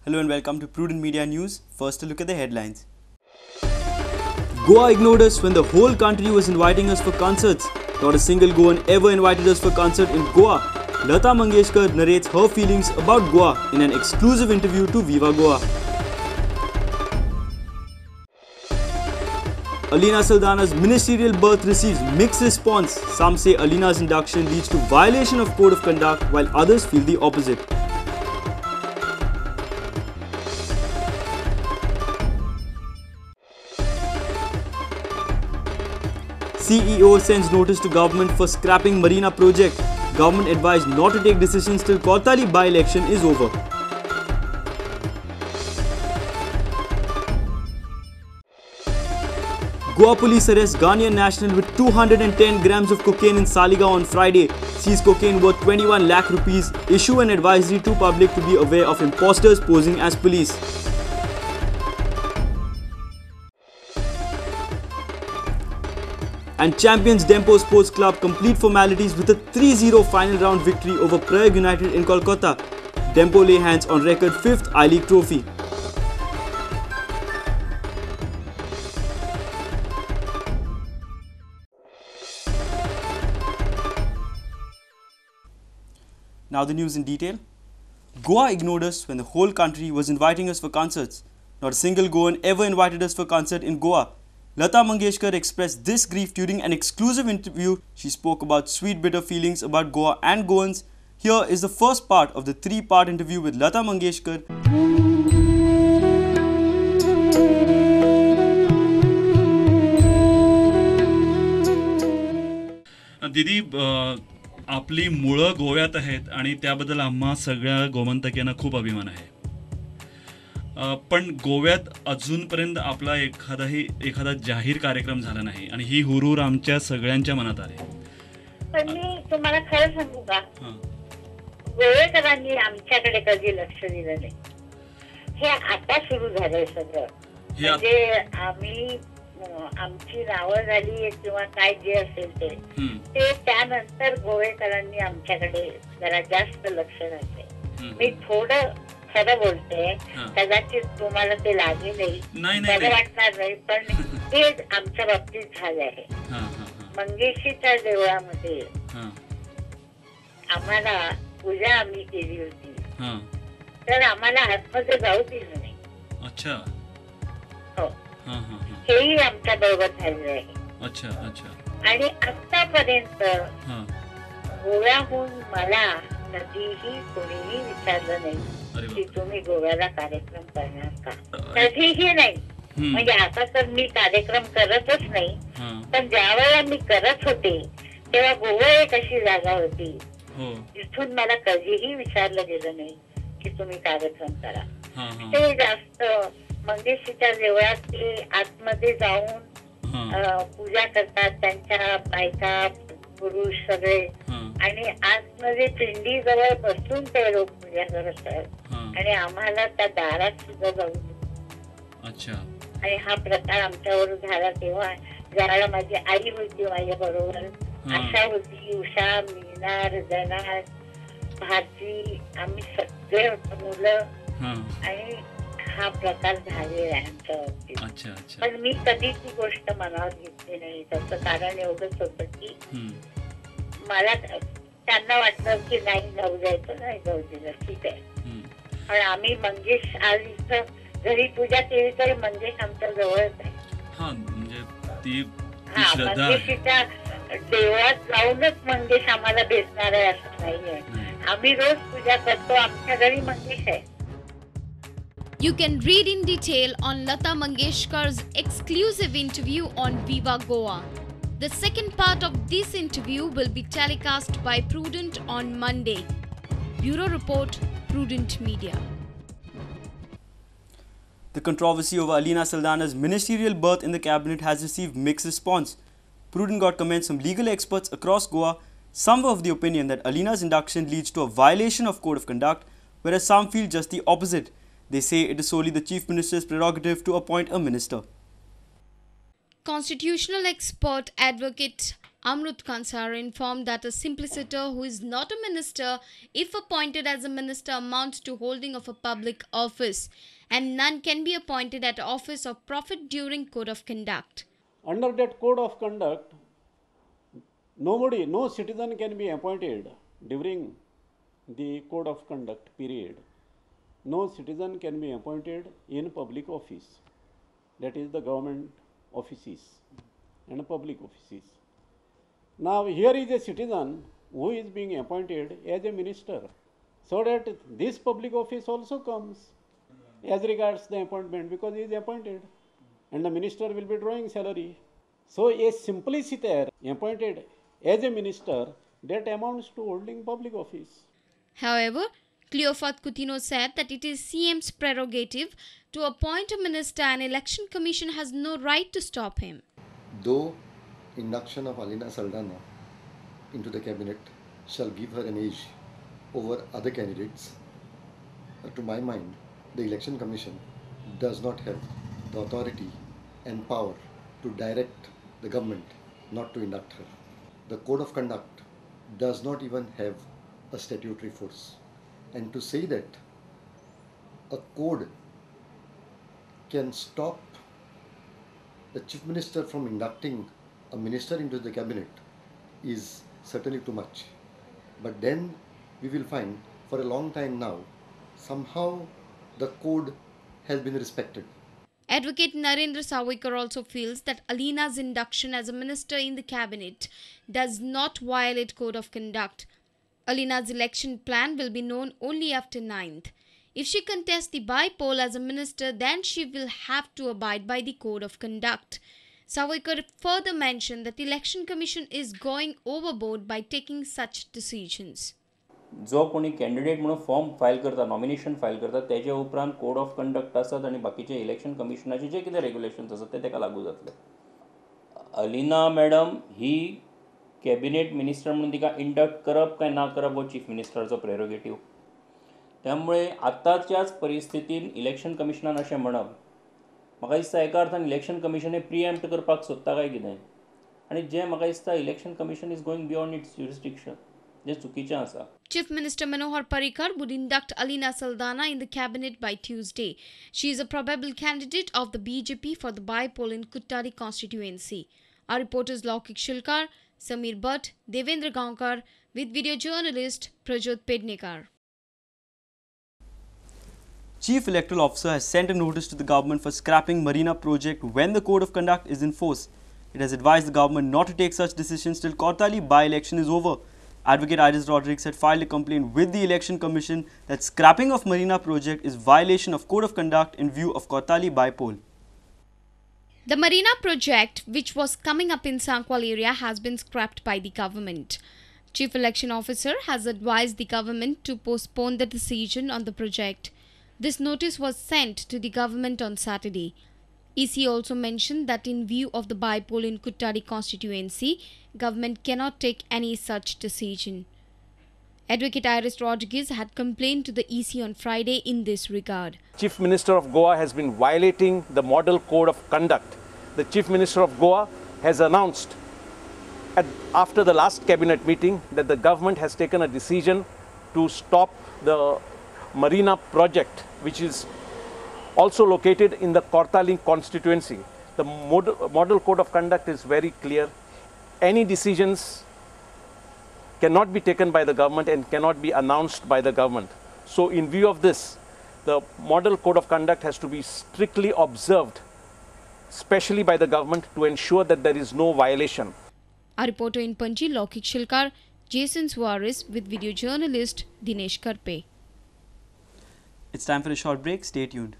Hello and welcome to Prudent Media News. First, a look at the headlines. Goa ignored us when the whole country was inviting us for concerts. Not a single Goan ever invited us for concert in Goa. Lata Mangeshkar narrates her feelings about Goa in an exclusive interview to Viva Goa. Alina Saldana's ministerial birth receives mixed response. Some say Alina's induction leads to violation of code of conduct, while others feel the opposite. CEO sends notice to government for scrapping Marina project. Government advised not to take decisions till Kottali by-election is over. Goa police arrests Ghanaian national with 210 grams of cocaine in Saligaon on Friday. Seize cocaine worth 21 lakh rupees. Issue an advisory to public to be aware of imposters posing as police. And champions Dempo Sports Club complete formalities with a 3-0 final round victory over Prayag United in Kolkata. Dempo lay hands on record 5th I-League trophy. Now the news in detail. Goa ignored us when the whole country was inviting us for concerts. Not a single Goan ever invited us for concert in Goa. Lata Mangeshkar expressed this grief during an exclusive interview. She spoke about sweet bitter feelings about Goa and Goans. Here is the first part of the 3-part interview with Lata Mangeshkar. दीदी आपली मुळं गोव्यात आहेत आणि त्याबद्दल आम्हा सगळ्या गोमंतकीयांना खूप अभिमान आहे. पण गोव्यात अजूनपर्यंत आपला एखादा जाहीर कार्यक्रम झाला नाही आणि ही हुरूर आमच्या सगळ्यांच्या मनात आली. पण मी तुम्हाला खरं सांगू का, गोवेकरांनी आमच्याकडे कधी लक्ष दिलं नाही. हे आता सुरू झालंय सगळं. म्हणजे आम्ही आमची नावं झाली किंवा काय जे असेल ते त्यानंतर गोवेकरांनी आमच्याकडे जरा जास्त लक्ष घातलंय. मी थोडं खरं बोलते, कदाचित तुम्हाला ते लागेल नाही, वाटणार नाही, पण ते आमच्या बाबतीत झालं आहे. मंगेशीच्या देवळामध्ये आम्हाला पूजा आम्ही केली होती, तर आम्हाला आतमध्ये जाऊ दिलं नाही. अच्छा, हो, हेही आमच्या बरोबर झालेलं आहे. अच्छा अच्छा. आणि आतापर्यंत गोव्याहून मला कधीही कोणीही विचारलं नाही की तुम्ही गोव्याला कार्यक्रम करणार का. कधीही नाही. म्हणजे आता तर मी कार्यक्रम करतच नाही, पण ज्या वेळेला मी करत होते तेव्हा गोवा एक अशी जागा होती जिथून मला कधीही विचारलं गेलं नाही की तुम्ही कार्यक्रम करा. ते जास्त मंगेशीच्या देवळात ते आतमध्ये जाऊन पूजा करतात, त्यांच्या बायका पुरुष सगळे, आणि आतमध्ये पिंडी जवळ बसून ते लोक पूजा करत आहेत आणि आम्हाला त्या दारात सुद्धा जाऊ. अच्छा. आणि हा प्रकार आमच्यावर झाला तेव्हा ज्यावेळेला माझी आई होती माझ्या बरोबर, आशा होती, उषा, मीना, रजना, भाजी, आम्ही सगळे मुलं, आणि हा प्रकार झालेला आहे आमच्या बाबतीत. पण मी कधी ती गोष्ट मनावर घेतली नाही. त्याचं कारण एवढंच होतं की मला त्यांना वाटलं की नाही जाऊ द्यायचं, नाही जाऊ दिलं, ठीक आहे. पण आम्ही मंगेश आज इथं घरी पूजा केली तरी मंगेश आमच्या जवळच आहे. मंगेशीच्या देवळात जाऊनच मंगेश आम्हाला भेटणार आहे असं नाहीये. आम्ही रोज पूजा करतो, आमच्या घरी मंगेश आहे. You can read in detail on Lata Mangeshkar's exclusive interview on Viva Goa. The second part of this interview will be telecast by Prudent on Monday. Bureau Report, Prudent Media. The controversy over Alina Saldana's ministerial berth in the cabinet has received mixed response. Prudent got comments from legal experts across Goa. Some were of the opinion that Alina's induction leads to a violation of code of conduct, whereas some feel just the opposite. They say it is solely the Chief Minister's prerogative to appoint a minister. Constitutional expert advocate Amrut Kansar informed that a solicitor who is not a minister, if appointed as a minister, amounts to holding of a public office, and none can be appointed at office of profit during code of conduct. Under that code of conduct, no citizen can be appointed during the code of conduct period. No citizen can be appointed in public office, that is the government offices and public offices. Now here is a citizen who is being appointed as a minister, so that this public office also comes as regards the appointment, because he is appointed and the minister will be drawing salary. So a simpliciter appointed as a minister, that amounts to holding public office. However, Cleophas Coutinho said that it is CM's prerogative to appoint a minister and Election Commission has no right to stop him. Though induction of Alina Saldana into the cabinet shall give her an edge over other candidates, to my mind, the Election Commission does not have the authority and power to direct the government not to induct her. The Code of Conduct does not even have a statutory force. And to say that a code can stop the Chief Minister from inducting a minister into the cabinet is certainly too much. But then we will find for a long time now, somehow the code has been respected. Advocate Narendra Sawoykar also feels that Alina's induction as a minister in the cabinet does not violate code of conduct. Alina's election plan will be known only after 9th. If she contests the by-poll as a minister, then she will have to abide by the code of conduct. Sawoykar further mentioned that the Election Commission is going overboard by taking such decisions. जो कोणी candidate म्हणून form file करता, nomination file करता, त्याचे उपरांत code of conduct आसत आणि बाकीचे इलेक्शन कमिशनाचे जे कितें रेग्युलेशन्स आसत ते ताका लागू जातले. अलिना मॅडम ही कॅबिनेट मिनिस्टर म्हणून तिका इंडक्ट करप काय ना करप हो चीफ मिनिस्टरचो प्रेरोगेटीव. त्यामुळे आताच्याच परिस्थितीन इलेक्शन कमिशनान अशें म्हणप म्हाका दिसता एका अर्थान इलेक्शन कमिशन हे प्रिएम्प्ट करपाक सोदता काय कितें, आनी जें म्हाका दिसता election commission is going beyond its jurisdiction, जे चुकीचें आसा. Chief Minister Manohar Parrikar would induct Alina Saldana in the cabinet by Tuesday. She is a probable candidate of the BJP for the by-poll in Kuttari constituency. Our reporters Laukik Shilkar, Samir Bhatt, Devendra Gaonkar with video journalist Prajot Pednekar. Chief Electoral Officer has sent a notice to the government for scrapping Marina project when the code of conduct is in force. It has advised the government not to take such decisions till Kortali by-election is over. Advocate Iris Rodriguez had filed a complaint with the Election Commission that scrapping of Marina project is violation of code of conduct in view of Kortali by-poll. The Marina project, which was coming up in Sankwal area, has been scrapped by the government. Chief Election Officer has advised the government to postpone the decision on the project. This notice was sent to the government on Saturday. EC also mentioned that in view of the by-poll in Kuttari constituency, government cannot take any such decision. Advocate Iris Rodriguez had complained to the EC on Friday in this regard. Chief Minister of Goa has been violating the model code of conduct. The Chief Minister of Goa has announced after the last cabinet meeting that the government has taken a decision to stop the Marina project, which is also located in the Kortali constituency. The model code of conduct is very clear. Any decisions cannot be taken by the government and cannot be announced by the government. So in view of this, the model code of conduct has to be strictly observed, especially by the government, to ensure that there is no violation. Our reporter in Panji, Laukik Shilkar, Jason Suarez with video journalist Dinesh Karpe. It's time for a short break. Stay tuned.